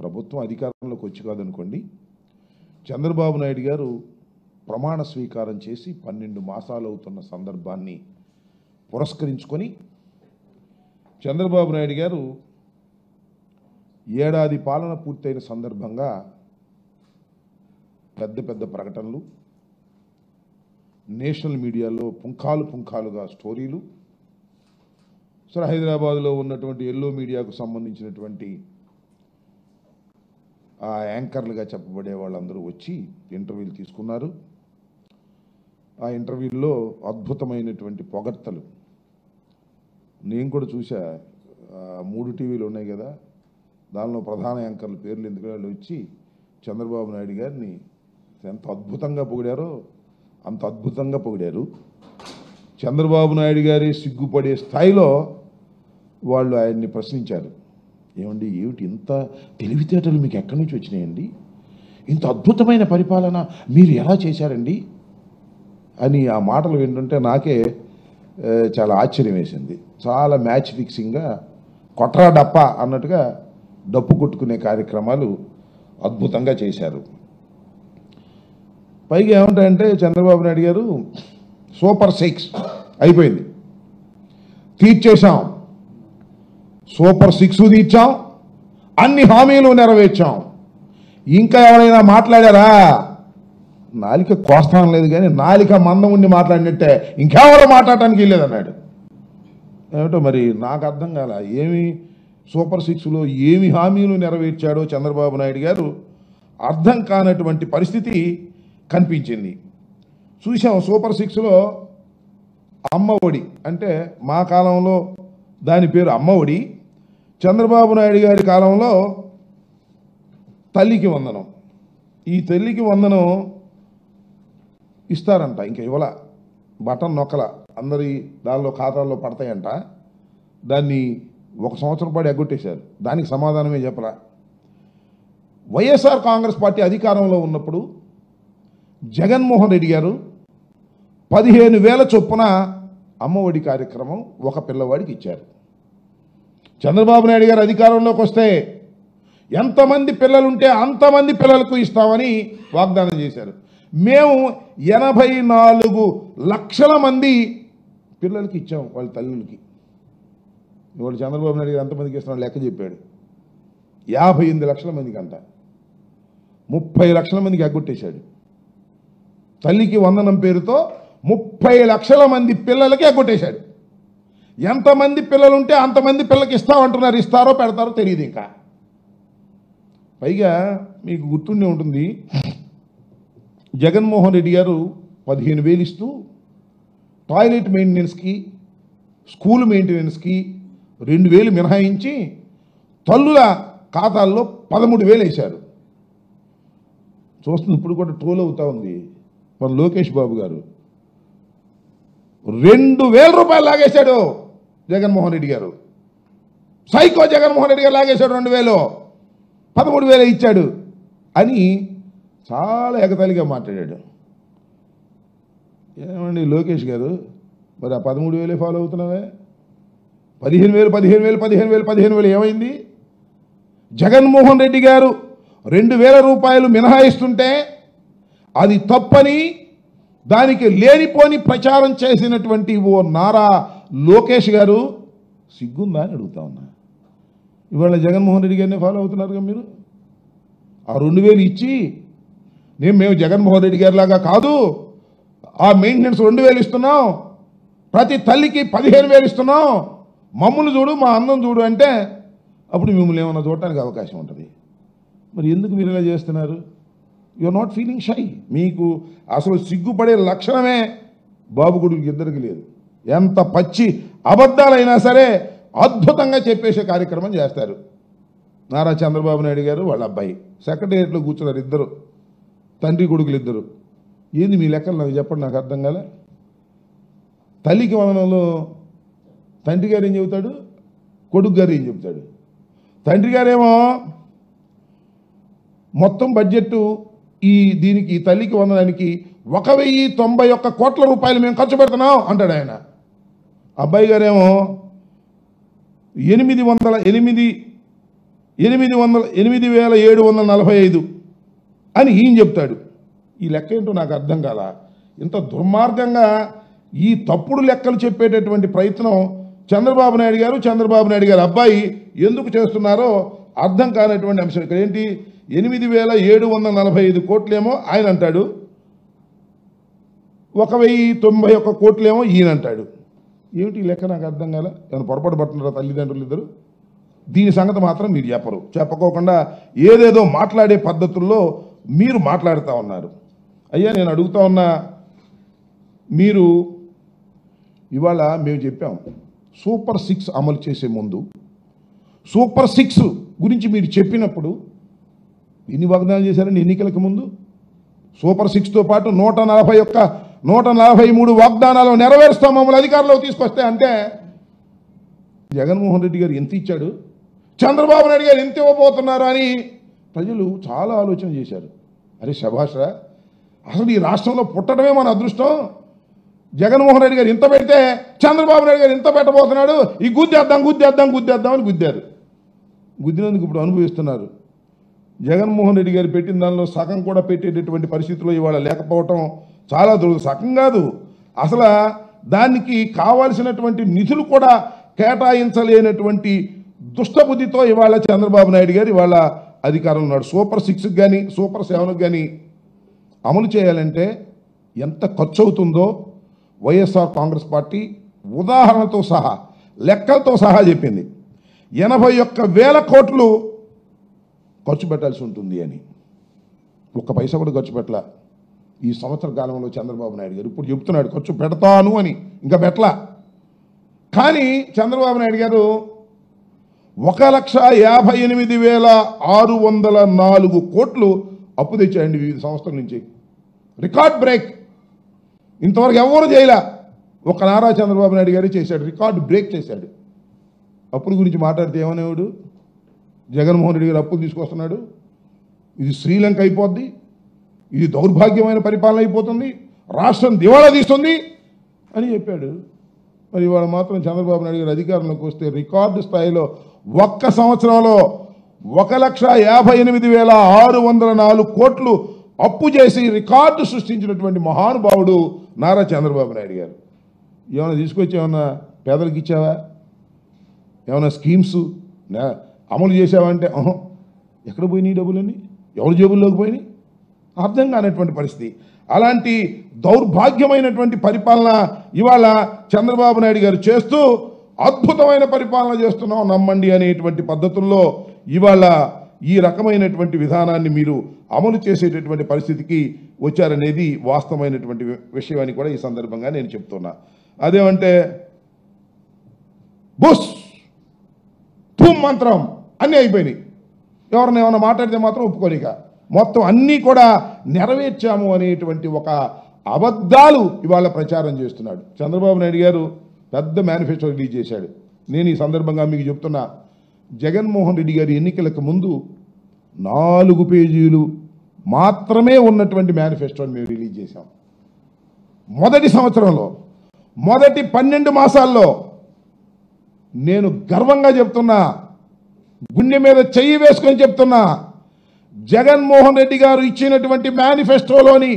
ప్రభుత్వం అధికారంలోకి వచ్చి కాదనుకోండి, చంద్రబాబు నాయుడు గారు ప్రమాణ స్వీకారం చేసి 12 మాసాలు అవుతున్న సందర్భాన్ని పురస్కరించుకొని చంద్రబాబు నాయుడు గారు ఏడాది పాలన పూర్తయిన సందర్భంగా పెద్ద పెద్ద ప్రకటనలు, నేషనల్ మీడియాలో పుంఖాలుగా స్టోరీలు, సరే హైదరాబాద్లో ఉన్నటువంటి ఎల్లో మీడియాకు సంబంధించినటువంటి ఆ యాంకర్లుగా చెప్పబడే వాళ్ళందరూ వచ్చి ఇంటర్వ్యూలు తీసుకున్నారు. ఆ ఇంటర్వ్యూల్లో అద్భుతమైనటువంటి పొగడ్తలు నేను కూడా చూసా. 3 టీవీలు ఉన్నాయి కదా, దానిలో ప్రధాన యాంకర్ల పేర్లు ఎందుకు వాళ్ళు వచ్చి చంద్రబాబు నాయుడు గారిని ఎంత అద్భుతంగా పొగిడారో అంత అద్భుతంగా పొగిడారు. చంద్రబాబు నాయుడు గారి సిగ్గుపడే స్థాయిలో వాళ్ళు ఆయన్ని ప్రశ్నించారు. ఏమండి, ఏమిటి ఇంత తెలివితేటలు మీకు ఎక్కడి నుంచి వచ్చినాయండి? ఇంత అద్భుతమైన పరిపాలన మీరు ఎలా చేశారండి అని ఆ మాటలు వింటుంటే నాకే చాలా ఆశ్చర్యం వేసింది. చాలా మ్యాచ్ ఫిక్సింగ్గా కొట్రా డప్ప అన్నట్టుగా డప్పు కొట్టుకునే కార్యక్రమాలు అద్భుతంగా చేశారు. పైగా ఏమంటాయంటే చంద్రబాబు నాయుడు గారు సూపర్ 6 అయిపోయింది, తీర్చేశాం, సూపర్ 6 తీర్చాం, అన్ని హామీలు నెరవేర్చాం, ఇంకా ఎవరైనా మాట్లాడారా? నాలిక కోస్తానం లేదు కానీ నాలిక మందం ఉండి మాట్లాడినట్టే ఇంకెవరో మాట్లాడటానికి వెళ్ళేదన్నాడు. ఏమిటో మరి నాకు అర్థం కాల. ఏమి సూపర్ 6లో ఏమి హామీలు నెరవేర్చాడో చంద్రబాబు నాయుడు గారు అర్థం కానటువంటి పరిస్థితి కనిపించింది. చూసాం సూపర్ 6లో అమ్మ ఒడి, అంటే మా కాలంలో దాని పేరు అమ్మ ఒడి, చంద్రబాబు నాయుడు గారి కాలంలో తల్లికి వందనం. ఈ తల్లికి వందనం ఇస్తారంట, ఇంకా ఇవ్వాల, బటన్ నొక్కల, అందరి దానిలో ఖాతాల్లో పడతాయంట. దాన్ని 1 సంవత్సరం పాటు ఎగ్గొట్టేశారు. దానికి సమాధానమే చెప్పరా. వైఎస్ఆర్ కాంగ్రెస్ పార్టీ అధికారంలో ఉన్నప్పుడు జగన్మోహన్ రెడ్డి గారు 15,000 చొప్పున అమ్మ ఒడి కార్యక్రమం ఒక పిల్లవాడికి ఇచ్చారు. చంద్రబాబు నాయుడు గారు అధికారంలోకి వస్తే ఎంతమంది పిల్లలుంటే అంతమంది పిల్లలకు ఇస్తామని వాగ్దానం చేశారు. మేము 84 లక్షల మంది పిల్లలకి ఇచ్చాం, వాళ్ళ తల్లులకి. ఇవాళ చంద్రబాబు నాయుడు గారు ఎంతమందికి ఇస్తున్నాడు లెక్క చెప్పాడు. 58 లక్షల మందికి అంట, 30 లక్షల మందికి ఎగ్గొట్టేశాడు. తల్లికి వందనం పేరుతో 30 లక్షల మంది పిల్లలకి ఎగ్గొట్టేశాడు. ఎంతమంది పిల్లలుంటే అంతమంది పిల్లలకి ఇస్తామంటున్నారు. ఇస్తారో పెడతారో తెలియదు. ఇంకా పైగా మీకు గుర్తుండే ఉంటుంది, జగన్మోహన్ రెడ్డి గారు 15,000 ఇస్తూ టాయిలెట్ మెయింటెనెన్స్కి, స్కూల్ మెయింటెనెన్స్కి 2,000 మినహాయించి తల్లుల ఖాతాల్లో 13,000 వేశారు. చూస్తుంది ఇప్పుడు కూడా ట్రోల్ అవుతా ఉంది మన లోకేష్ బాబు గారు. 2,000 రూపాయలు లాగేశాడు జగన్మోహన్ రెడ్డి గారు. సైకో జగన్మోహన్ రెడ్డి గారు లాగేశాడు. 2,000, 13,000 ఇచ్చాడు అని చాలా ఎగతాళిగా మాట్లాడాడు. ఏమండి లోకేష్ గారు, మరి ఆ 13,000 ఫాలో అవుతున్నావే? 15,000 ఏమైంది? జగన్మోహన్ రెడ్డి గారు 2,000 రూపాయలు మినహాయిస్తుంటే అది తప్పని దానికి లేనిపోని ప్రచారం చేసినటువంటి ఓ నారా లోకేష్ గారు సిగ్గుందా అని అడుగుతా ఉన్నా. ఇవాళ జగన్మోహన్ రెడ్డి గారిని ఫాలో అవుతున్నారుగా మీరు. ఆ 2,000 ఇచ్చి మేము జగన్మోహన్ రెడ్డి గారి లాగా కాదు, ఆ మెయింటెనెన్స్ 2,000 ఇస్తున్నాం, ప్రతి తల్లికి 15,000 ఇస్తున్నాం, మమ్మల్ని చూడు, మా అందం చూడు అంటే అప్పుడు మిమ్మల్ని ఏమన్నా చూడటానికి అవకాశం ఉంటుంది. మరి ఎందుకు మీరు ఇలా చేస్తున్నారు? You are not feeling shy. మీకు అసలు సిగ్గుపడే లక్షణమే బాబు కొడుకు ఇద్దరికి లేదు. ఎంత పచ్చి అబద్ధాలైనా సరే అద్భుతంగా చెప్పేసే కార్యక్రమం చేస్తారు. నారా చంద్రబాబు నాయుడు గారు వాళ్ళ అబ్బాయి సెక్రటేరియట్లో కూర్చున్నారు, ఇద్దరు తండ్రి కొడుకులు ఇద్దరు. ఏంది మీ లెక్కలు నాకు చెప్పండి, నాకు అర్థం కాలే. తల్లికి వందనంలో తండ్రి గారు ఏం చెబుతాడు, కొడుకు గారు ఏం చెబుతాడు? తండ్రి గారేమో మొత్తం బడ్జెట్ దీనికి తల్లికి వందనానికి 1,091 కోట్ల రూపాయలు మేము ఖర్చు పెడుతున్నాం అంటాడు ఆయన. అబ్బాయి గారేమో 808 8,745 అని ఈయన చెప్తాడు. ఈ లెక్క ఏంటో నాకు అర్థం కాలా. ఇంత దుర్మార్గంగా ఈ తప్పుడు లెక్కలు చెప్పేటటువంటి ప్రయత్నం చంద్రబాబు నాయుడు గారు అబ్బాయి ఎందుకు చేస్తున్నారో అర్థం కానటువంటి అంశం. ఇక్కడ ఏంటి, 8,745 కోట్లేమో ఆయన అంటాడు, 1,091 కోట్లేమో ఈయన అంటాడు. ఏమిటి ఈ లెక్క నాకు అర్థం కాల. ఏమైనా పొరపాటు పడుతున్నారా తల్లిదండ్రులు ఇద్దరు? దీని సంగతి మాత్రం మీరు చెప్పకోకుండా ఏదేదో మాట్లాడే పద్ధతుల్లో మీరు మాట్లాడుతూ ఉన్నారు. అయ్యా నేను అడుగుతా ఉన్నా, మీరు ఇవాళ మేము చెప్పాం సూపర్ 6 అమలు చేసే ముందు సూపర్ 6 గురించి మీరు చెప్పినప్పుడు ఎన్ని వాగ్దానాలు చేశారండి ఎన్నికలకు ముందు? సూపర్ 6తో పాటు 143 వాగ్దానాలు నెరవేరుస్తాం మమ్మల్ని అధికారంలోకి తీసుకొస్తే అంటే జగన్మోహన్ రెడ్డి గారు ఎంత ఇచ్చాడు, చంద్రబాబు నాయుడు గారు ఎంత ఇవ్వబోతున్నారు అని ప్రజలు చాలా ఆలోచన చేశారు. అరే శభాష్రా, అసలు ఈ రాష్ట్రంలో పుట్టడమే మన అదృష్టం. జగన్మోహన్ రెడ్డి గారు ఇంత పెడితే చంద్రబాబు నాయుడు గారు ఇంత పెట్టబోతున్నాడు, ఈ గుద్దేద్దాం అని గుద్దారు. గుద్దినందుకు ఇప్పుడు అనుభవిస్తున్నారు. జగన్మోహన్ రెడ్డి గారు పెట్టిన దానిలో సగం కూడా పెట్టేటటువంటి పరిస్థితిలో ఇవాళ లేకపోవటం చాలా సగం కాదు, అసలు దానికి కావాల్సినటువంటి నిధులు కూడా కేటాయించలేనటువంటి దుష్టబుద్ధితో ఇవాళ చంద్రబాబు నాయుడు గారు ఇవాళ అధికారంలో ఉన్నాడు. సూపర్ 6కి కానీ సూపర్ 7కి కానీ అమలు చేయాలంటే ఎంత ఖర్చు అవుతుందో వైఎస్ఆర్ కాంగ్రెస్ పార్టీ ఉదాహరణతో సహా లెక్కలతో సహా చెప్పింది. 81,000 కోట్లు ఖర్చు పెట్టాల్సి ఉంటుంది అని. ఒక్క పైసా కూడా ఖర్చు పెట్టలా ఈ సంవత్సర కాలంలో చంద్రబాబు నాయుడు గారు. ఇప్పుడు చెప్తున్నాడు ఖర్చు పెడతాను అని, ఇంకా పెట్టలా. కానీ చంద్రబాబు నాయుడు గారు 1,58,604 కోట్లు అప్పు తెచ్చాయండి వివిధ సంవత్సరాల నుంచి. Record break. ఇంతవరకు ఎవరు చేయలే, ఒక నారా చంద్రబాబు నాయుడు గారే చేశాడు, రికార్డు బ్రేక్ చేశాడు. అప్పుల గురించి మాట్లాడితే ఏమనేవాడు, జగన్మోహన్ రెడ్డి గారు అప్పులు తీసుకొస్తున్నాడు, ఇది శ్రీలంక అయిపోద్ది, ఇది దౌర్భాగ్యమైన పరిపాలన అయిపోతుంది, రాష్ట్రం దివాళా తీస్తుంది అని చెప్పాడు. మరి ఇవాళ మాత్రం చంద్రబాబు నాయుడు గారు అధికారంలోకి వస్తే రికార్డు స్థాయిలో ఒక్క సంవత్సరంలో 1,58,604 కోట్లు అప్పు చేసి రికార్డు సృష్టించినటువంటి మహానుభావుడు నారా చంద్రబాబు నాయుడు గారు. ఏమైనా తీసుకొచ్చి ఏమన్నా పేదలకు ఇచ్చావా, ఏమైనా స్కీమ్స్ అమలు చేసావంటే ఎక్కడ పోయినాయి డబ్బులన్నీ, ఎవరి జేబుల్లోకి పోయినాయి, అర్థం కానటువంటి పరిస్థితి. అలాంటి దౌర్భాగ్యమైనటువంటి పరిపాలన ఇవాళ చంద్రబాబు నాయుడు గారు చేస్తూ అద్భుతమైన పరిపాలన చేస్తున్నాం నమ్మండి అనేటువంటి పద్ధతుల్లో ఇవాళ ఈ రకమైనటువంటి విధానాన్ని మీరు అమలు చేసేటటువంటి పరిస్థితికి వచ్చారనేది వాస్తవమైనటువంటి విషయం అని కూడా ఈ సందర్భంగా నేను చెప్తున్నా. అదేమంటే బుస్ ధూమ్ మంత్రం అన్నీ అయిపోయినాయి. ఎవరిని ఏమైనా మాట్లాడితే మాత్రం ఒప్పుకోలేక మొత్తం అన్నీ కూడా నెరవేర్చాము అనేటువంటి ఒక అబద్ధాలు ఇవాళ ప్రచారం చేస్తున్నాడు చంద్రబాబు నాయుడు గారు. పెద్ద మేనిఫెస్టో రిలీజ్ చేశాడు. నేను ఈ సందర్భంగా మీకు చెప్తున్నా, జగన్మోహన్ రెడ్డి గారి ఎన్నికలకు ముందు 4 పేజీలు మాత్రమే ఉన్నటువంటి మేనిఫెస్టోని మేము రిలీజ్ చేశాం. మొదటి సంవత్సరంలో మొదటి 12 మాసాల్లో నేను గర్వంగా చెప్తున్నా, గుండె మీద చెయ్యి వేసుకొని చెప్తున్నా, జగన్మోహన్ రెడ్డి గారు ఇచ్చినటువంటి మేనిఫెస్టోలోని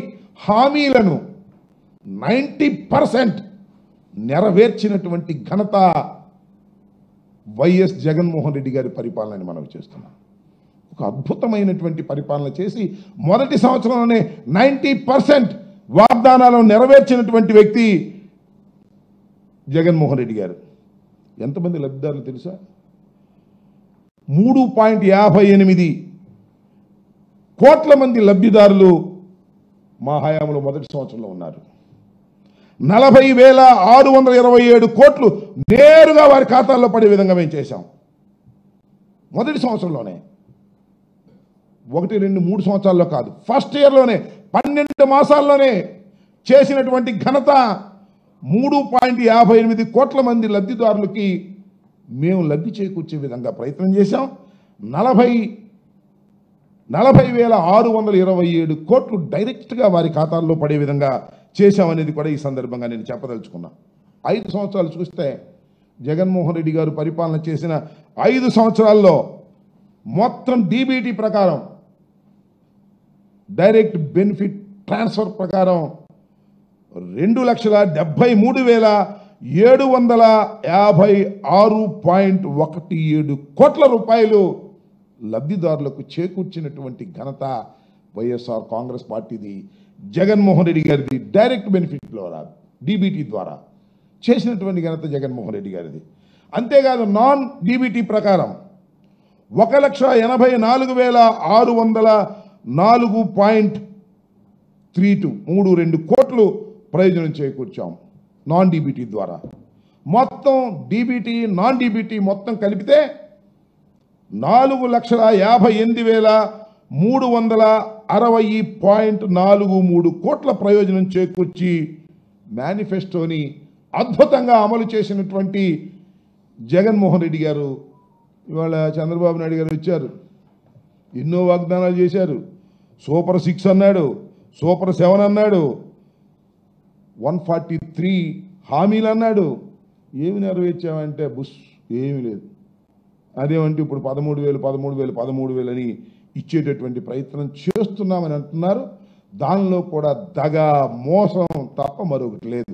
హామీలను 90% నెరవేర్చినటువంటి ఘనత వైఎస్ జగన్మోహన్ రెడ్డి గారి పరిపాలనని మనం చేస్తున్నాం. ఒక అద్భుతమైనటువంటి పరిపాలన చేసి మొదటి సంవత్సరంలోనే 90% వాగ్దానాలను నెరవేర్చినటువంటి వ్యక్తి జగన్మోహన్ రెడ్డి గారు. ఎంతమంది లబ్ధిదారులు తెలుసా? 3.58 కోట్ల మంది లబ్ధిదారులు మా హయాంలో మొదటి సంవత్సరంలో ఉన్నారు. 40,627 కోట్లు నేరుగా వారి ఖాతాల్లో పడే విధంగా మేము చేశాం మొదటి సంవత్సరంలోనే. 1, 2, 3 సంవత్సరాల్లో కాదు, ఫస్ట్ ఇయర్లోనే 12 మాసాల్లోనే చేసినటువంటి ఘనత 3.58 కోట్ల మంది లబ్ధిదారులకి మేము లబ్ధి చేకూర్చే విధంగా ప్రయత్నం చేశాం. 40,627 కోట్లు డైరెక్ట్గా వారి ఖాతాల్లో పడే విధంగా చేశామనేది కూడా ఈ సందర్భంగా నేను చెప్పదలుచుకున్నా. 5 సంవత్సరాలు చూస్తే జగన్మోహన్ రెడ్డి గారు పరిపాలన చేసిన 5 సంవత్సరాల్లో మొత్తం డీబీటీ ప్రకారం డైరెక్ట్ బెనిఫిట్ ట్రాన్స్ఫర్ ప్రకారం 2,73,756.17 కోట్ల రూపాయలు లబ్ధిదారులకు చేకూర్చినటువంటి ఘనత వైఎస్ఆర్ కాంగ్రెస్ పార్టీది, జగన్మోహన్ రెడ్డి గారిది. డైరెక్ట్ బెనిఫిట్ ద్వారా డీబీటీ ద్వారా చేసినటువంటి ఘనత జగన్మోహన్ రెడ్డి గారిది. అంతేకాదు నాన్ డీబీటీ ప్రకారం 1,84,604.32 కోట్లు ప్రయోజనం చేకూర్చాం నాన్ డీబీటీ ద్వారా. మొత్తం డీబీటీ నాన్ డీబీటీ మొత్తం కలిపితే 4,58,360.43 కోట్ల ప్రయోజనం చేకూర్చి మేనిఫెస్టోని అద్భుతంగా అమలు చేసినటువంటి జగన్మోహన్ రెడ్డి గారు ఇవాళ చంద్రబాబు నాయుడు గారు వచ్చారు, ఎన్నో వాగ్దానాలు చేశారు. సూపర్ 6 అన్నాడు, సూపర్ 7 అన్నాడు, 143 హామీలు అన్నాడు. ఏమి నెరవేర్చామంటే బుస్ ఏమీ లేదు. అదేమంటే ఇప్పుడు 13,000 అని ఇచ్చేటటువంటి ప్రయత్నం చేస్తున్నామని అంటున్నారు. దానిలో కూడా దగా మోసం తప్ప మరొకటి లేదు.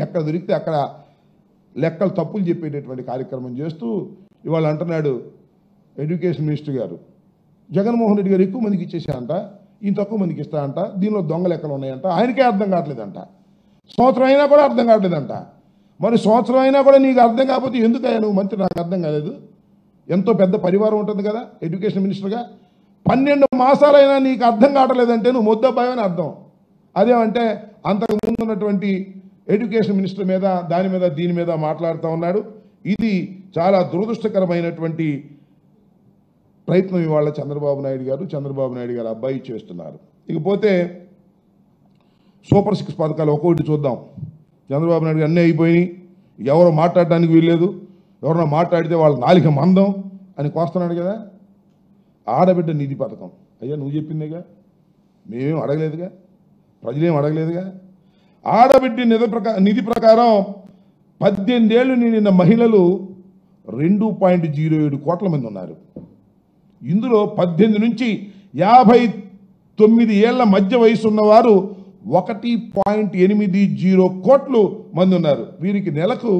ఎక్కడ దొరికితే అక్కడ లెక్కలు తప్పులు చెప్పేటటువంటి కార్యక్రమం చేస్తూ ఇవాళ అంటున్నాడు ఎడ్యుకేషన్ మినిస్టర్ గారు, జగన్మోహన్ రెడ్డి గారు ఎక్కువ మందికి ఇచ్చేసారంట, ఈయన తక్కువ మందికి ఇస్తారంట, దీనిలో దొంగ లెక్కలు ఉన్నాయంట. ఆయనకే అర్థం కావట్లేదంట. సంవత్సరం అయినా కూడా అర్థం కావట్లేదంట. మరి సంవత్సరం అయినా కూడా నీకు అర్థం కాకపోతే ఎందుకయ్యా నువ్వు మంత్రి? నాకు అర్థం కాలేదు. ఎంతో పెద్ద పరివారం ఉంటుంది కదా ఎడ్యుకేషన్ మినిస్టర్గా. 12 మాసాలైనా నీకు అర్థం కావట్లేదంటే నువ్వు ముద్దబ్బాయి అని అర్థం. అదేమంటే అంతకు ముందు ఉన్నటువంటి ఎడ్యుకేషన్ మినిస్టర్ మీద దాని మీద దీని మీద మాట్లాడుతూ ఉన్నాడు. ఇది చాలా దురదృష్టకరమైనటువంటి ప్రయత్నం ఇవాళ చంద్రబాబు నాయుడు గారు అబ్బాయి చేస్తున్నారు. ఇకపోతే సూపర్ 6 పథకాలు ఒక్కొక్కటి చూద్దాం. చంద్రబాబు నాయుడు గారు అన్నీ అయిపోయినాయి, ఎవరు మాట్లాడడానికి వీల్లేదు, ఎవరన్నా మాట్లాడితే వాళ్ళ నాలిక మందం అని కోస్తున్నాడు కదా. ఆడబిడ్డ నిధి పథకం, అయ్యా నువ్వు చెప్పిందేగా, మేమేం అడగలేదుగా, ప్రజలేం అడగలేదుగా. ఆడబిడ్డ నిధి ప్రకారం 18 ఏళ్ళు నిండిన మహిళలు 2.07 కోట్ల మంది ఉన్నారు. ఇందులో 18 నుంచి 59 ఏళ్ల మధ్య వయసు ఉన్నవారు 1.80 కోట్లు మంది ఉన్నారు. వీరికి నెలకు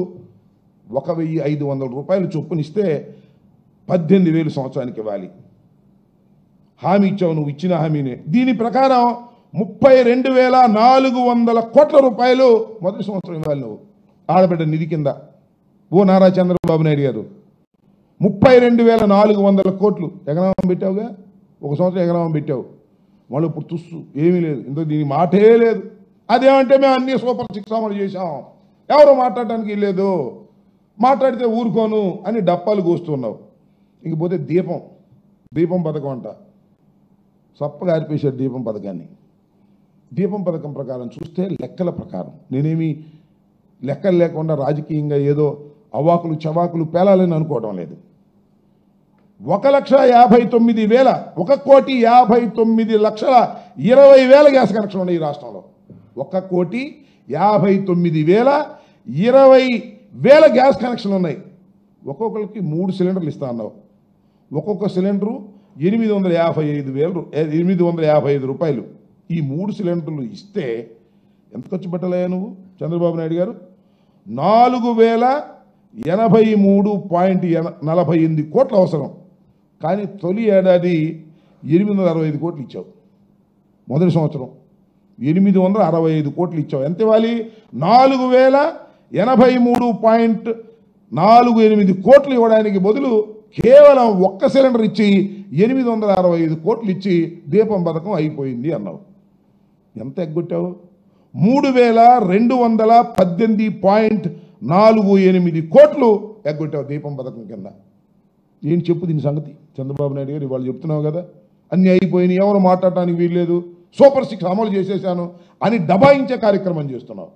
1,500 రూపాయలు చొప్పునిస్తే 18,000 సంవత్సరానికి ఇవ్వాలి. హామీ ఇచ్చావు, నువ్వు ఇచ్చిన హామీనే. దీని ప్రకారం 32,400 కోట్ల రూపాయలు మొదటి సంవత్సరం ఇవ్వాలి నువ్వు ఆడబిడ్డ నిధి కింద. ఓ నారా చంద్రబాబు నాయుడు గారు 32,400 కోట్లు ఎగనామం పెట్టావుగా, ఒక సంవత్సరం ఎగనామం పెట్టావు. వాళ్ళు ఇప్పుడు తుస్సు ఏమీ లేదు, ఇందులో దీని మాటే లేదు. అదేమంటే మేము అన్ని సూపర్ 6 అమలు చేశాం, ఎవరు మాట్లాడటానికి లేదు, మాట్లాడితే ఊరుకోను అని డప్పాలు కోస్తున్నావు. ఇంకపోతే దీపం పథకం అంట, సప్పగా ఆర్పేశారు దీపం పథకాన్ని. దీపం పథకం ప్రకారం చూస్తే లెక్కల ప్రకారం, నేనేమి లెక్కలు లేకుండా రాజకీయంగా ఏదో అవాకులు చవాకులు పేలాలని అనుకోవడం లేదు. 1,59,000 1,59,20,000 గ్యాస్ కనెక్షన్ ఉన్నాయి ఈ రాష్ట్రంలో. 1,59,20,000 గ్యాస్ కనెక్షన్లు ఉన్నాయి. ఒక్కొక్కరికి 3 సిలిండర్లు ఇస్తా అన్నావు. ఒక్కొక్క సిలిండరు 855 రూపాయలు. ఈ 3 సిలిండర్లు ఇస్తే ఎంత ఖర్చు పెట్టలేయా నువ్వు చంద్రబాబు నాయుడు గారు? 4,083.48 కోట్లు అవసరం. కానీ తొలి ఏడాది 865 కోట్లు ఇచ్చావు. మొదటి సంవత్సరం 865 కోట్లు ఇచ్చావు. ఎంత ఇవ్వాలి? 4,083.48 కోట్లు ఇవ్వడానికి బదులు కేవలం ఒక్క సిలిండర్ ఇచ్చి 865 కోట్లు ఇచ్చి దీపం పథకం అయిపోయింది అన్నావు. ఎంత ఎగ్గొట్టావు? 3,218.48 కోట్లు ఎగ్గొట్టావు దీపం పథకం కింద. ఏం చెప్పు దీని సంగతి చంద్రబాబు నాయుడు గారు? ఇవాళ చెప్తున్నావు కదా అన్నీ అయిపోయినాయి, ఎవరు మాట్లాడటానికి వీల్లేదు, సూపర్ 6 అమలు చేసేసాను అని దబాయించే కార్యక్రమం చేస్తున్నావు.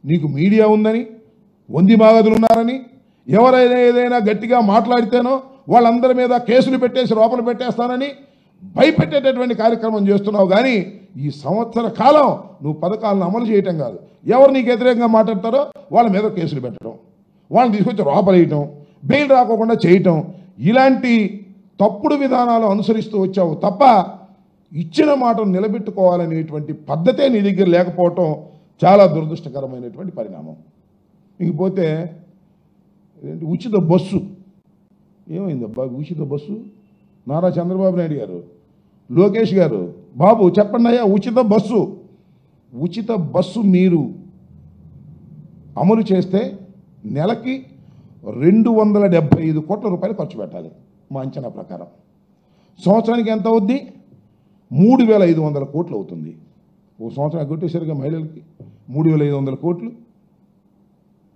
నీకు మీడియా ఉందని, వంది బాగదులు ఉన్నారని, ఎవరైనా ఏదైనా గట్టిగా మాట్లాడితేనో వాళ్ళందరి మీద కేసులు పెట్టేసి లోపల పెట్టేస్తానని భయపెట్టేటటువంటి కార్యక్రమం చేస్తున్నావు. కానీ ఈ సంవత్సర కాలం నువ్వు పథకాలను అమలు చేయటం కాదు, ఎవరు నీకు వ్యతిరేకంగా మాట్లాడతారో వాళ్ళ మీద కేసులు పెట్టడం, వాళ్ళని తీసుకొచ్చి లోపలేయటం, బెయిల్ రాకోకుండా చేయటం, ఇలాంటి తప్పుడు విధానాలు అనుసరిస్తూ వచ్చావు తప్ప ఇచ్చిన మాటను నిలబెట్టుకోవాలనేటువంటి పద్ధతే నీ దగ్గర లేకపోవటం చాలా దురదృష్టకరమైనటువంటి పరిణామం. ఇంకపోతే ఉచిత బస్సు ఏమైందబ్బా? ఉచిత బస్సు నారా చంద్రబాబు నాయుడు గారు, లోకేష్ గారు, బాబు చెప్పండి అయ్యా, ఉచిత బస్సు మీరు అమలు చేస్తే నెలకి 275 కోట్ల రూపాయలు ఖర్చు పెట్టాలి మా అంచనా ప్రకారం. సంవత్సరానికి ఎంత అవుద్ది? 3500 కోట్లు అవుతుంది. ఓ సంవత్సరం ఎగ్గొట్టేసరిగా మహిళలకి 3500 కోట్లు.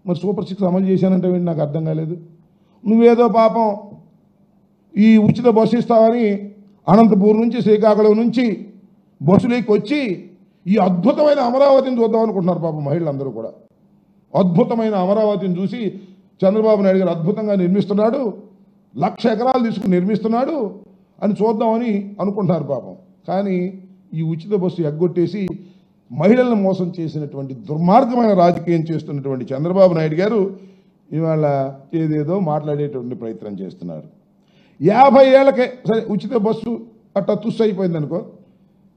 మరి సూపర్ 6 అమలు చేశానంటే నాకు అర్థం కాలేదు. నువ్వేదో పాపం ఈ ఉచిత బస్సు ఇస్తావని అనంతపూర్ నుంచి శ్రీకాకుళం నుంచి బస్సులోకి వచ్చి ఈ అద్భుతమైన అమరావతిని చూద్దాం అనుకుంటున్నారు పాపం మహిళలందరూ కూడా. అద్భుతమైన అమరావతిని చూసి చంద్రబాబు నాయుడు గారు అద్భుతంగా నిర్మిస్తున్నాడు, 1,00,000 ఎకరాలు తీసుకుని నిర్మిస్తున్నాడు అని చూద్దామని అనుకుంటున్నారు పాపం. కానీ ఈ ఉచిత బస్సు ఎగ్గొట్టేసి మహిళలను మోసం చేసినటువంటి దుర్మార్గమైన రాజకీయం చేస్తున్నటువంటి చంద్రబాబు నాయుడు గారు ఇవాళ ఏదేదో మాట్లాడేటువంటి ప్రయత్నం చేస్తున్నారు. 50 ఏళ్ళకే సరే ఉచిత బస్సు అట్టా తుస్సు అయిపోయింది అనుకో,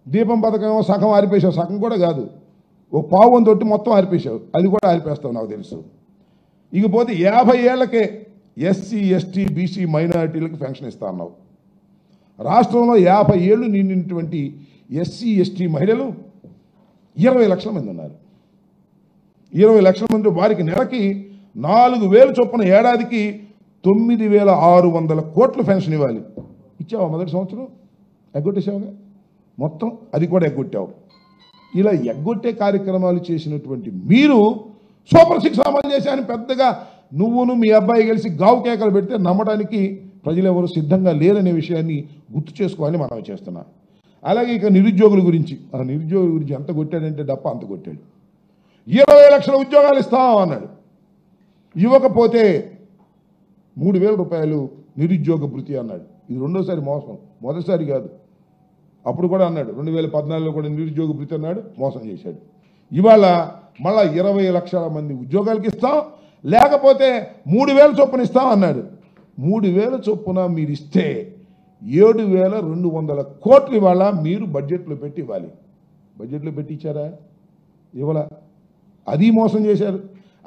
దీపం పథకం ఏమో సగం ఆరిపేసావు, సగం కూడా కాదు, ఓ పావు తోటి మొత్తం ఆరిపేశావు, అది కూడా ఆరిపేస్తావు నాకు తెలుసు. ఇకపోతే 50 ఏళ్ళకే ఎస్సీ ఎస్టీ బీసీ మైనారిటీలకు పెన్షన్ ఇస్తా అన్నావు. రాష్ట్రంలో 50 ఏళ్ళు నిండినటువంటి ఎస్సీ ఎస్టీ మహిళలు 20 లక్షల మంది ఉన్నారు. 20 లక్షల మంది వారికి నెలకి 4,000 చొప్పున ఏడాదికి 9,600 కోట్లు పెన్షన్ ఇవ్వాలి. ఇచ్చావా? మొదటి సంవత్సరం ఎగ్గొట్టేసావుగా మొత్తం, అది కూడా ఎగ్గొట్టావు. ఇలా ఎగ్గొట్టే కార్యక్రమాలు చేసినటువంటి మీరు సూపర్ 6 అమలు చేశాను పెద్దగా నువ్వును మీ అబ్బాయి కలిసి గావు కేకలు పెడితే నమ్మడానికి ప్రజలు ఎవరు సిద్ధంగా లేరనే విషయాన్ని గుర్తు చేసుకోవాలని మనం చేస్తున్నాం. అలాగే ఇక నిరుద్యోగుల గురించి, ఆ నిరుద్యోగుల గురించి ఎంత కొట్టాడంటే డప్ప అంత కొట్టాడు. 20 లక్షల ఉద్యోగాలు ఇస్తాం అన్నాడు. ఇవ్వకపోతే 3,000 రూపాయలు నిరుద్యోగ భృతి అన్నాడు. ఇది రెండోసారి మోసం, మొదటిసారి కాదు. అప్పుడు కూడా అన్నాడు 2014లో కూడా నిరుద్యోగ భృతి అన్నాడు, మోసం చేశాడు. ఇవాళ మళ్ళా 20 లక్షల మంది ఉద్యోగాలకి ఇస్తాం, లేకపోతే 3,000 చొప్పున ఇస్తాం అన్నాడు. 3,000 చొప్పున మీరు ఇస్తే 7,200 కోట్లు ఇవాళ మీరు బడ్జెట్లో పెట్టి ఇవ్వాలి. బడ్జెట్లో పెట్టి ఇచ్చారా? ఇవాళ అది మోసం చేశారు.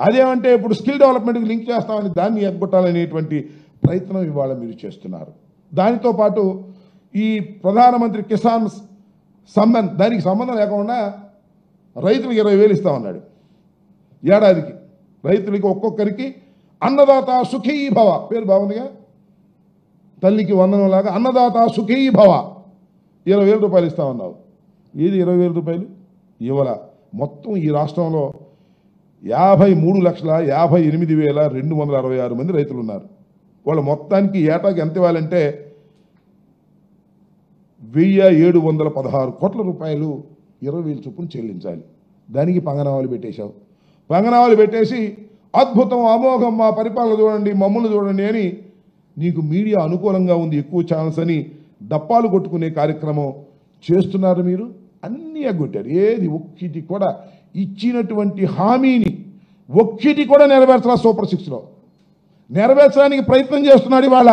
అదేమంటే ఇప్పుడు స్కిల్ డెవలప్మెంట్కి లింక్ చేస్తామని దాన్ని ఎగ్గొట్టాలనేటువంటి ప్రయత్నం ఇవాళ మీరు చేస్తున్నారు. దానితో పాటు ఈ ప్రధానమంత్రి కిసాన్ సమ్మాన్ దానికి సంబంధం లేకుండా రైతులకు 20,000 ఇస్తామన్నాడు ఏడాదికి. రైతులకి ఒక్కొక్కరికి అన్నదాత సుఖీ భవ పేరు బాగుందిగా, తల్లికి వందనంలాగా అన్నదాత సుఖీ భవ 20,000 రూపాయలు ఇస్తామన్నావు. ఏది 20,000 రూపాయలు? ఇవ్వాల. మొత్తం ఈ రాష్ట్రంలో 53,58,266 మంది రైతులు ఉన్నారు. వాళ్ళ మొత్తానికి ఏటాకి ఎంత ఇవ్వాలంటే 1,716 కోట్ల రూపాయలు 20,000 చొప్పున చెల్లించాలి. దానికి పంగనామాలు పెట్టేశావు. పంగనామాలు పెట్టేసి అద్భుతం అమోఘం మా పరిపాలన చూడండి మమ్మల్ని చూడండి అని నీకు మీడియా అనుకూలంగా ఉంది ఎక్కువ ఛాన్స్ అని డప్పాలు కొట్టుకునే కార్యక్రమం చేస్తున్నారు. మీరు అన్నీ ఎగ్గొట్టారు. ఏది ఒక్కటి కూడా ఇచ్చినటువంటి హామీని ఒక్కటి కూడా నెరవేర్చలా. సూపర్ 6లో నెరవేర్చడానికి ప్రయత్నం చేస్తున్నాడు. ఇవాళ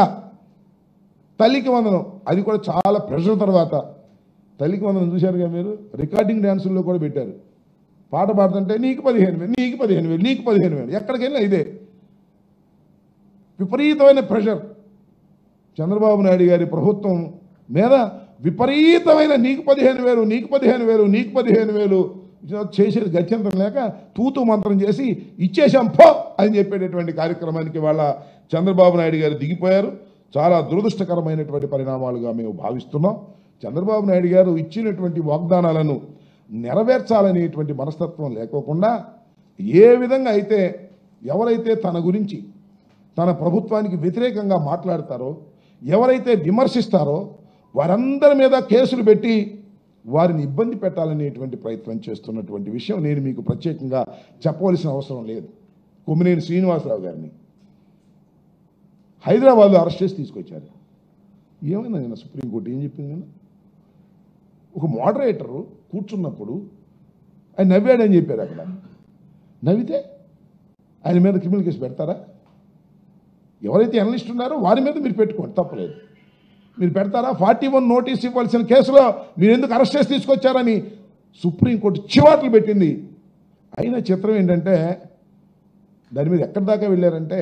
తల్లికి వందనం, అది కూడా చాలా ప్రెషర్ తర్వాత తల్లికి వందనం చూశారుగా మీరు, రికార్డింగ్ డ్యాన్సుల్లో కూడా పెట్టారు. పాట పాడుతుంటే నీకు 15,000, నీకు 15,000, నీకు 15,000, ఎక్కడికైనా ఇదే విపరీతమైన ప్రెషర్. చంద్రబాబు నాయుడు గారి ప్రభుత్వం మీద విపరీతమైన నీకు 15,000, నీకు 15,000, నీకు 15,000 చేసేది గత్యంతరం లేక తూతూ మంత్రం చేసి ఇచ్చేసాం పో అని చెప్పేటటువంటి కార్యక్రమానికి వాళ్ళ చంద్రబాబు నాయుడు గారు దిగిపోయారు. చాలా దురదృష్టకరమైనటువంటి పరిణామాలుగా మేము భావిస్తున్నాం. చంద్రబాబు నాయుడు గారు ఇచ్చినటువంటి వాగ్దానాలను నెరవేర్చాలనేటువంటి మనస్తత్వం లేకోకుండా ఏ విధంగా అయితే ఎవరైతే తన గురించి తన ప్రభుత్వానికి వ్యతిరేకంగా మాట్లాడతారో, ఎవరైతే విమర్శిస్తారో వారందరి మీద కేసులు పెట్టి వారిని ఇబ్బంది పెట్టాలనేటువంటి ప్రయత్నం చేస్తున్నటువంటి విషయం నేను మీకు ప్రత్యేకంగా చెప్పవలసిన అవసరం లేదు. కొమ్మినేని శ్రీనివాసరావు గారిని హైదరాబాద్లో అరెస్ట్ చేసి తీసుకొచ్చారు. ఏమైంది నేను సుప్రీంకోర్టు ఏం చెప్పింది? నేను ఒక మోడరేటరు కూర్చున్నప్పుడు ఆయన నవ్వాడని చెప్పారు. అక్కడ నవ్వితే ఆయన మీద క్రిమినల్ కేసు పెడతారా? ఎవరైతే అనలిస్ట్ ఉన్నారో వారి మీద మీరు పెట్టుకోండి, తప్పలేదు. మీరు పెడతారా? 41 నోటీస్ ఇవ్వాల్సిన కేసులో మీరు ఎందుకు అరెస్ట్ చేసి తీసుకొచ్చారని సుప్రీంకోర్టు చివాట్లు పెట్టింది. అయినా చిత్రం ఏంటంటే దాని మీద ఎక్కడి దాకా వెళ్ళారంటే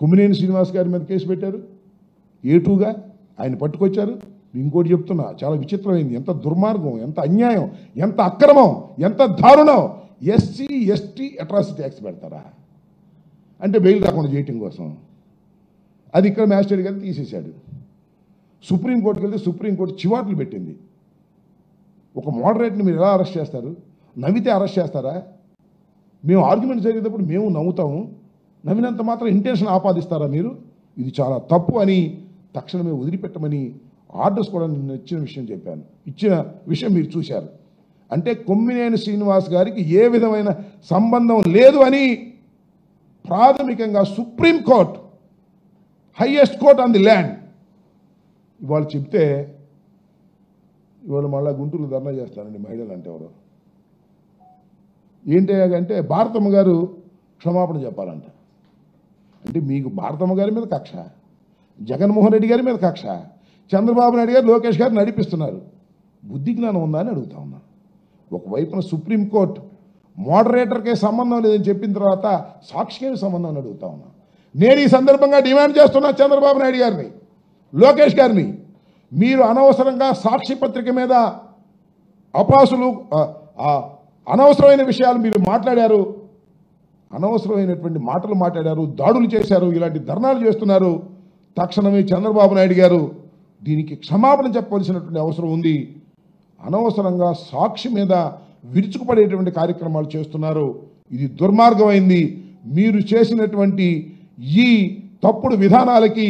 కొమ్మినేని శ్రీనివాస్ గారి మీద కేసు పెట్టారు, ఏటూగా ఆయన పట్టుకొచ్చారు. ఇంకోటి చెప్తున్నా, చాలా విచిత్రమైంది. ఎంత దుర్మార్గం, ఎంత అన్యాయం, ఎంత అక్రమం, ఎంత దారుణం. ఎస్సీ ఎస్టీ అట్రాసిటీ యాక్ట్స్ పెడతారా అంటే బెయిల్ రాకుండా చేయటం కోసం. అది ఇక్కడ మ్యాజిస్ట్రేట్ గారు తీసేశాడు. సుప్రీంకోర్టుకి వెళ్తే సుప్రీంకోర్టు చివాట్లు పెట్టింది. ఒక మోడరేట్ని మీరు ఎలా అరెస్ట్ చేస్తారు? నవ్వితే అరెస్ట్ చేస్తారా? మేము ఆర్గ్యుమెంట్ జరిగేటప్పుడు మేము నవ్వుతాము, నవ్వినంత మాత్రం ఇంటెన్షన్ ఆపాదిస్తారా మీరు? ఇది చాలా తప్పు అని తక్షణమే వదిలిపెట్టమని ఆర్డర్స్ కూడా నిన్న ఇచ్చిన విషయం చెప్పాను. ఇచ్చిన విషయం మీరు చూశారు. అంటే కొమ్మినేని శ్రీనివాస్ గారికి ఏ విధమైన సంబంధం లేదు అని ప్రాథమికంగా supreme court, highest court on the land, ఇవాళ చెప్తే ఇవాళ మళ్ళీ గుంటూరులో ధర్నా చేస్తారండి మహిళలు. అంటే ఎవరు ఏంటంటే భారతమ్మ గారు క్షమాపణ చెప్పాలంట. అంటే మీకు భారతమ్మ గారి మీద కక్ష, జగన్మోహన్ రెడ్డి గారి మీద కక్ష, చంద్రబాబు నాయుడు గారు లోకేష్ గారు నడిపిస్తున్నారు. బుద్ధి జ్ఞానం ఉందా అని అడుగుతా ఉన్నా. ఒకవైపున సుప్రీంకోర్టు మోడరేటర్కే సంబంధం లేదని చెప్పిన తర్వాత సాక్షికి సంబంధం అని అడుగుతా ఉన్నా. నేను ఈ సందర్భంగా డిమాండ్ చేస్తున్నా చంద్రబాబు నాయుడు గారిని, లోకేష్ గారిని, మీరు అనవసరంగా సాక్షి పత్రిక మీద అపాసులు అనవసరమైన విషయాలు మీరు మాట్లాడారు, అనవసరమైనటువంటి మాటలు మాట్లాడారు, దాడులు చేశారు, ఇలాంటి ధర్నాలు చేస్తున్నారు. తక్షణమే చంద్రబాబు నాయుడు గారు దీనికి క్షమాపణ చెప్పవలసినటువంటి అవసరం ఉంది. అనవసరంగా సాక్షి మీద విరుచుకుపడేటువంటి కార్యక్రమాలు చేస్తున్నారు. ఇది దుర్మార్గమైంది. మీరు చేసినటువంటి ఈ తప్పుడు విధానాలకి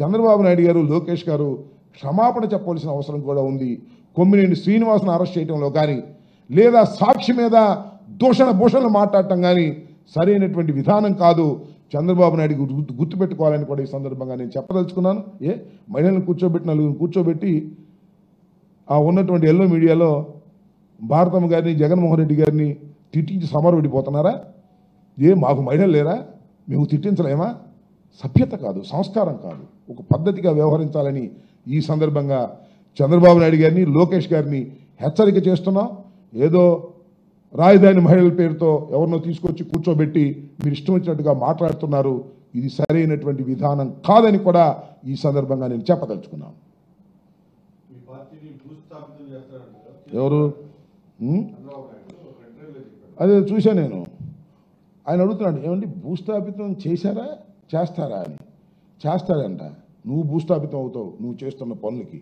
చంద్రబాబు నాయుడు గారు, లోకేష్ గారు క్షమాపణ చెప్పవలసిన అవసరం కూడా ఉంది. కొమ్మినేని శ్రీనివాస్ను అరెస్ట్ చేయడంలో కానీ, లేదా సాక్షి మీద దూషణ భూషణలు మాట్లాడటం కానీ సరైనటువంటి విధానం కాదు. చంద్రబాబు నాయుడు గుర్తుపెట్టుకోవాలని కూడా ఈ సందర్భంగా నేను చెప్పదలుచుకున్నాను. మహిళలను కూర్చోబెట్టి, నలుగురు కూర్చోబెట్టి ఆ ఉన్నటువంటి ఎల్లో మీడియాలో భారతమ్మ గారిని, జగన్మోహన్ రెడ్డి గారిని తిట్టించి సమరపడిపోతున్నారా? మాకు మహిళలు లేరా? మేము తిట్టించలేమా? సభ్యత కాదు, సంస్కారం కాదు, ఒక పద్ధతిగా వ్యవహరించాలని ఈ సందర్భంగా చంద్రబాబు నాయుడు గారిని, లోకేష్ గారిని హెచ్చరిక చేస్తున్నాం. ఏదో రాజధాని మహిళల పేరుతో ఎవరినో తీసుకొచ్చి కూర్చోబెట్టి మీరు ఇష్టం వచ్చినట్టుగా మాట్లాడుతున్నారు. ఇది సరైనటువంటి విధానం కాదని కూడా ఈ సందర్భంగా నేను చెప్పదలుచుకున్నాను. ఎవరు? అదే చూశాను నేను. ఆయన అడుగుతున్నాడు, ఏమండి భూస్థాపితం చేశారా, చేస్తారా అని. చేస్తాడంట. నువ్వు భూస్థాపితం అవుతావు నువ్వు చేస్తున్న పనులకి.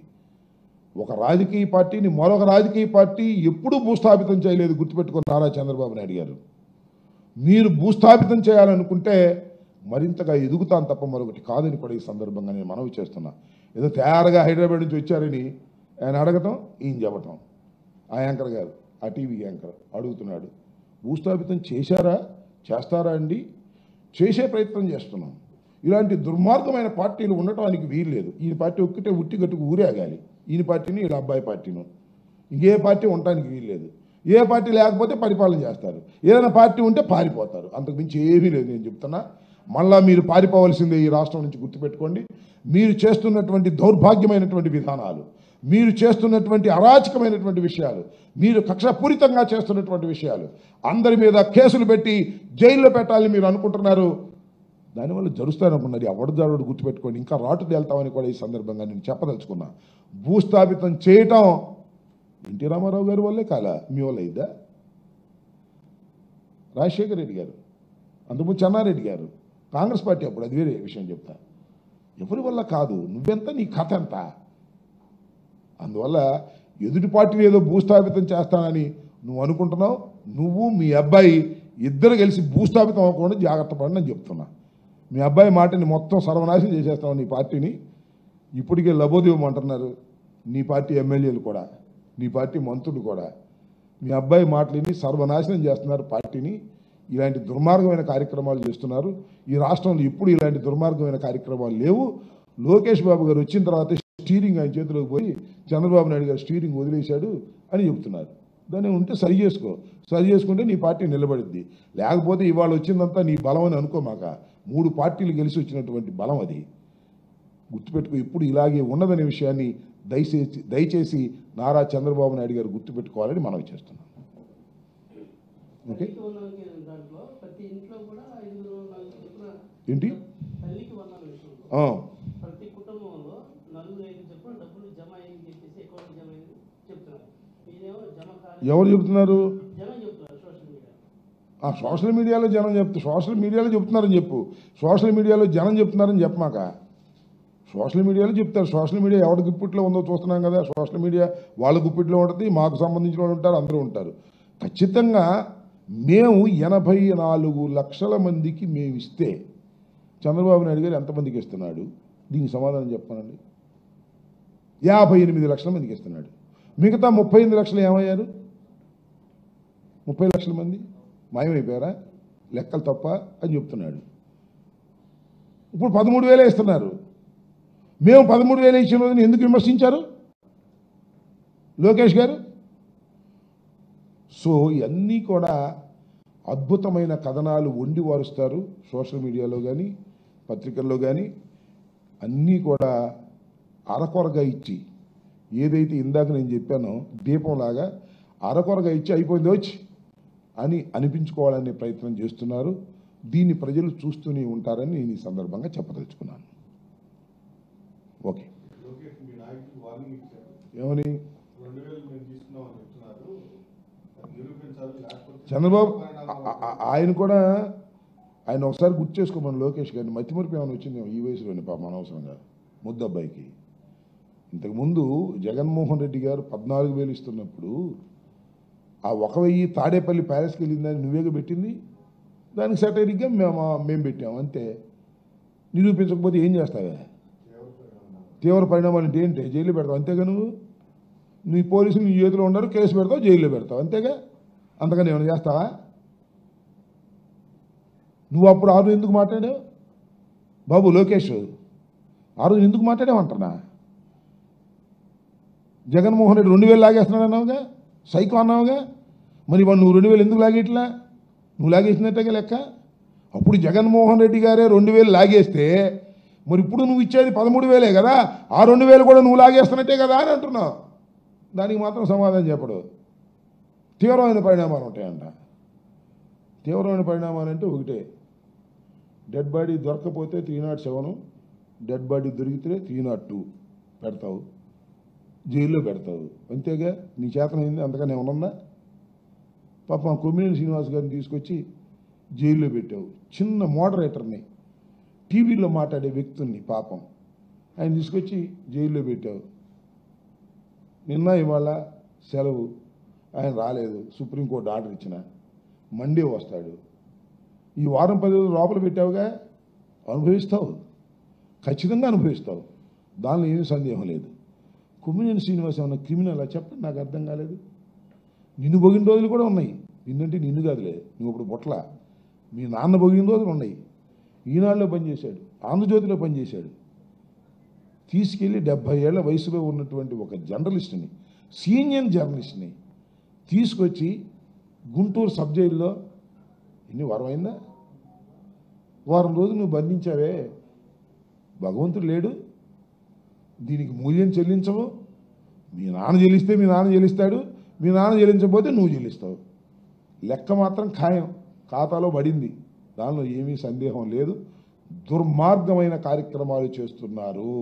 ఒక రాజకీయ పార్టీని మరొక రాజకీయ పార్టీ ఎప్పుడూ భూస్థాపితం చేయలేదు, గుర్తుపెట్టుకున్నారా చంద్రబాబు నాయుడు గారు? మీరు భూస్థాపితం చేయాలనుకుంటే మరింతగా ఎదుగుతాను తప్ప మరొకటి కాదని కూడా ఈ సందర్భంగా నేను మనవి చేస్తున్నా. ఏదో తయారుగా హైదరాబాద్ నుంచి వచ్చారని ఆయన అడగటం, ఈయన చెప్పటం. ఆ యాంకర్ గారు, ఆ టీవీ యాంకర్ అడుగుతున్నాడు, భూస్థాపితం చేశారా, చేస్తారా అండి? చేసే ప్రయత్నం చేస్తున్నాం. ఇలాంటి దుర్మార్గమైన పార్టీలు ఉండటానికి వీల్లేదు. ఈయన పార్టీ ఒక్కటే ఉట్టి గట్టుకు ఊరేగాలి. ఈయన పార్టీని, వీళ్ళ అబ్బాయి పార్టీను. ఇంకే పార్టీ ఉండటానికి వీల్లేదు. ఏ పార్టీ లేకపోతే పరిపాలన చేస్తారు, ఏదైనా పార్టీ ఉంటే పారిపోతారు. అంతకుమించి ఏమీ లేదు. నేను చెప్తున్నా, మళ్ళా మీరు పారిపోవలసిందే ఈ రాష్ట్రం నుంచి. గుర్తుపెట్టుకోండి, మీరు చేస్తున్నటువంటి దౌర్భాగ్యమైనటువంటి విధానాలు, మీరు చేస్తున్నటువంటి అరాచకమైనటువంటి విషయాలు, మీరు కక్షపూరితంగా చేస్తున్నటువంటి విషయాలు, అందరి మీద కేసులు పెట్టి జైల్లో పెట్టాలని మీరు అనుకుంటున్నారు. దానివల్ల జరుస్తారనుకున్నది ఎవడు జాడు గుర్తుపెట్టుకోండి. ఇంకా రాటు తేల్తామని కూడా ఈ సందర్భంగా నేను చెప్పదలుచుకున్నా. భూస్థాపితం చేయటం ఎన్టీ రామారావు గారి వల్లే కాలా, మీ వల్ల ఇద్దా? రాజశేఖర రెడ్డి గారు, అంతకుముందు చెన్నారెడ్డి గారు, కాంగ్రెస్ పార్టీ అప్పుడు, అది వేరే విషయం చెప్తా. ఎవరి వల్ల కాదు, నువ్వెంత, నీ కథ ఎంత. అందువల్ల ఎదుటి పార్టీని ఏదో భూస్థాపితం చేస్తానని నువ్వు అనుకుంటున్నావు. నువ్వు మీ అబ్బాయి ఇద్దరు కలిసి భూస్థాపితం అవ్వకుండా జాగ్రత్త పడని నేను చెప్తున్నా. మీ అబ్బాయి మాటని మొత్తం సర్వనాశనం చేసేస్తావు నీ పార్టీని. ఇప్పటికే లబోదివ్వమంటున్నారు నీ పార్టీ ఎమ్మెల్యేలు కూడా, నీ పార్టీ మంత్రులు కూడా. మీ అబ్బాయి మాటలని సర్వనాశనం చేస్తున్నారు పార్టీని. ఇలాంటి దుర్మార్గమైన కార్యక్రమాలు చేస్తున్నారు. ఈ రాష్ట్రంలో ఇప్పుడు ఇలాంటి దుర్మార్గమైన కార్యక్రమాలు లేవు. లోకేష్ బాబు గారు వచ్చిన తర్వాత స్టీరింగ్ ఆయన చేతిలోకి పోయి చంద్రబాబు నాయుడు గారు స్టీరింగ్ వదిలేశాడు అని చెప్తున్నారు. దాన్ని ఉంటే సరి చేసుకో, సరి చేసుకుంటే నీ పార్టీ నిలబడిద్ది. లేకపోతే ఇవాళ వచ్చిందంతా నీ బలం అని అనుకోమాక. 3 పార్టీలు గెలిచి వచ్చినటువంటి బలం అది. గుర్తుపెట్టుకో, ఇప్పుడు ఇలాగే ఉన్నదనే విషయాన్ని దయచేసి నారా చంద్రబాబు నాయుడు గారు గుర్తుపెట్టుకోవాలని మనవి చేస్తున్నాం. ఓకే, ఏంటి ప్రతి కుటుంబంలో 4-5 చొప్పున డబ్బులు జమ అయ్యింది చెప్పేసి అకౌంట్ జమ అయ్యింది చెప్తున్నారు. ఇదేమో జమ కాలేదు. ఎవరు చెప్తున్నారు? జనం చెప్తున్నారు సోషల్ మీడియా. సోషల్ మీడియాలో జనం సోషల్ మీడియాలో చెప్తున్నారని చెప్పు. సోషల్ మీడియాలో జనం చెప్తున్నారని చెప్పమాక. సోషల్ మీడియాలో చెప్తారు. సోషల్ మీడియా ఎవరి గుప్పిట్లో ఉందో చూస్తున్నాం కదా. సోషల్ మీడియా వాళ్ళ గుప్పిట్లో ఉంటుంది, మాకు సంబంధించిన వాళ్ళు ఉంటారు, అందరూ ఉంటారు. ఖచ్చితంగా మేము 84 లక్షల మందికి మేము ఇస్తే చంద్రబాబు నాయుడు గారు ఎంతమందికి ఇస్తున్నాడు? దీనికి సమాధానం చెప్పానండి. 58 లక్షల మందికి ఇస్తున్నాడు. మిగతా 38 లక్షలు ఏమయ్యారు? 30 లక్షల మంది మాయమైపోయారా? లెక్కలు తప్ప అని చెప్తున్నాడు. ఇప్పుడు 13,000 ఇస్తున్నారు. మేము 13,000 ఇచ్చిన రోజున ఎందుకు విమర్శించారు లోకేష్ గారు? సో ఇవన్నీ కూడా అద్భుతమైన కథనాలు వండి వారుస్తారు సోషల్ మీడియాలో కానీ పత్రికల్లో కానీ. అన్నీ కూడా అరకొరగా ఇచ్చి, ఏదైతే ఇందాక నేను చెప్పానో దీపంలాగా అరకొరగా ఇచ్చి అయిపోయింది వచ్చి అని అనిపించుకోవాలనే ప్రయత్నం చేస్తున్నారు. దీన్ని ప్రజలు చూస్తూనే ఉంటారని నేను ఈ సందర్భంగా చెప్పదలుచుకున్నాను. ఓకే, ఏమని చంద్రబాబు ఆయన ఒకసారి గుర్తు చేసుకోమని లోకేష్ గారిని. మతిమరుపు ఏమైనా వచ్చింది ఈ వయసులోని పాపం అనవసరంగా ముద్దబ్బాయికి. ఇంతకుముందు జగన్మోహన్ రెడ్డి గారు 14,000 ఇస్తున్నప్పుడు ఆ 1,000 తాడేపల్లి ప్యాలెస్కి వెళ్ళిందని నువ్వేగా పెట్టింది. దానికి సెటైరిక్గా మేము పెట్టాము అంతే. నిరూపించకపోతే ఏం చేస్తావే? తీవ్ర పరిణామాలు అంటే ఏంటి? జైల్లో పెడతావు అంతేగా. నీ పోలీసులు నీ చేతిలో ఉండరు, కేసు పెడతావు, జైల్లో పెడతావు అంతేగా. అంతగానే ఏమైనా చేస్తావా? నువ్వు అప్పుడు ఆ రోజు ఎందుకు మాట్లాడావు బాబు లోకేష్? ఆ రోజు ఎందుకు మాట్లాడావంటున్నా? జగన్మోహన్ రెడ్డి 2,000 లాగేస్తున్నాడు అన్నావుగా, సైకో అన్నావుగా. మరి వాడు నువ్వు 2,000 ఎందుకు లాగేట్లా? నువ్వు లాగేసినట్టుగా లెక్క. అప్పుడు జగన్మోహన్ రెడ్డి గారే 2,000 లాగేస్తే మరి ఇప్పుడు నువ్వు ఇచ్చేది 13,000 కదా. ఆ 2,000 కూడా నువ్వు లాగేస్తున్నట్టే కదా అని అంటున్నావు. దానికి మాత్రం సమాధానం చెప్పడు. తీవ్రమైన పరిణామాలు ఉంటాయంట. తీవ్రమైన పరిణామాలు అంటే ఒకటే, డెడ్ బాడీ దొరకకపోతే 307, డెడ్ బాడీ దొరికితే 302 పెడతావు, జైల్లో పెడతావు అంతేగా. నీ చేతనైంది అంతగానే ఏమన్నా? పాపం కొమ్మినేని శ్రీనివాస్ గారిని తీసుకొచ్చి జైల్లో పెట్టావు. చిన్న మోడరేటర్ని, టీవీలో మాట్లాడే వ్యక్తుల్ని పాపం ఆయన తీసుకొచ్చి జైల్లో పెట్టావు. నిన్న ఇవాళ సెలవు, ఆయన రాలేదు. సుప్రీంకోర్టు ఆర్డర్ ఇచ్చిన మండే వస్తాడు. ఈ వారం 10 రోజులు లోపల పెట్టావుగా, అనుభవిస్తావు, ఖచ్చితంగా అనుభవిస్తావు. దానిలో ఏమీ సందేహం లేదు. కొమ్మినేని శ్రీనివాస్ ఏమన్నా క్రిమినల్ చెప్పండి, నాకు అర్థం కాలేదు. నిన్ను బొగిన రోజులు కూడా ఉన్నాయి. నిన్నంటే నిన్ను కాదులే, నువ్వు ఇప్పుడు బొట్ల. మీ నాన్న బొగిన రోజులు ఉన్నాయి. ఈనాడులో పనిచేశాడు, ఆంధ్రజ్యోతిలో పనిచేశాడు. తీసుకెళ్ళి 70 ఏళ్ల వయసులో ఉన్నటువంటి ఒక జర్నలిస్ట్ని, సీనియర్ జర్నలిస్ట్ని తీసుకొచ్చి గుంటూరు సబ్ జైల్లో ఎన్ని వారమైందా? వారం రోజులు నువ్వు బంధించావే. భగవంతుడు లేడు, దీనికి మూల్యం చెల్లించవు. మీ నాన్న చెల్లిస్తే మీ నాన్న చెల్లిస్తాడు, మీ నాన్న చెల్లించకపోతే నువ్వు చెల్లిస్తావు. లెక్క మాత్రం ఖాయం, ఖాతాలో పడింది, దానిలో ఏమీ సందేహం లేదు. దుర్మార్గమైన కార్యక్రమాలు చేస్తున్నారు,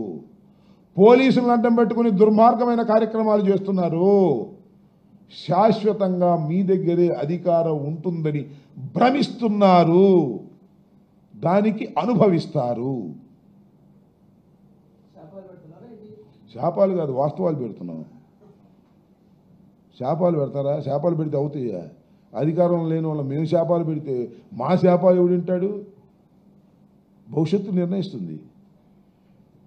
పోలీసులను అడ్డం పెట్టుకుని దుర్మార్గమైన కార్యక్రమాలు చేస్తున్నారు. శాశ్వతంగా మీ దగ్గరే అధికారం ఉంటుందని భ్రమిస్తున్నారు, దానికి అనుభవిస్తారు. శాపాలు కాదు, వాస్తవాలు పెడుతున్నాం. శాపాలు పెడతారా? శాపాలు పెడితే అవుతాయా? అధికారం లేని వాళ్ళ మేము శాపాలు పెడితే మా శాపాలు ఎవడింటాడు? భవిష్యత్తు నిర్ణయిస్తుంది.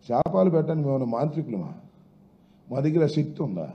శాపాలు పెట్టడానికి మేము మాంత్రికులమా? మా దగ్గర శక్తి ఉందా?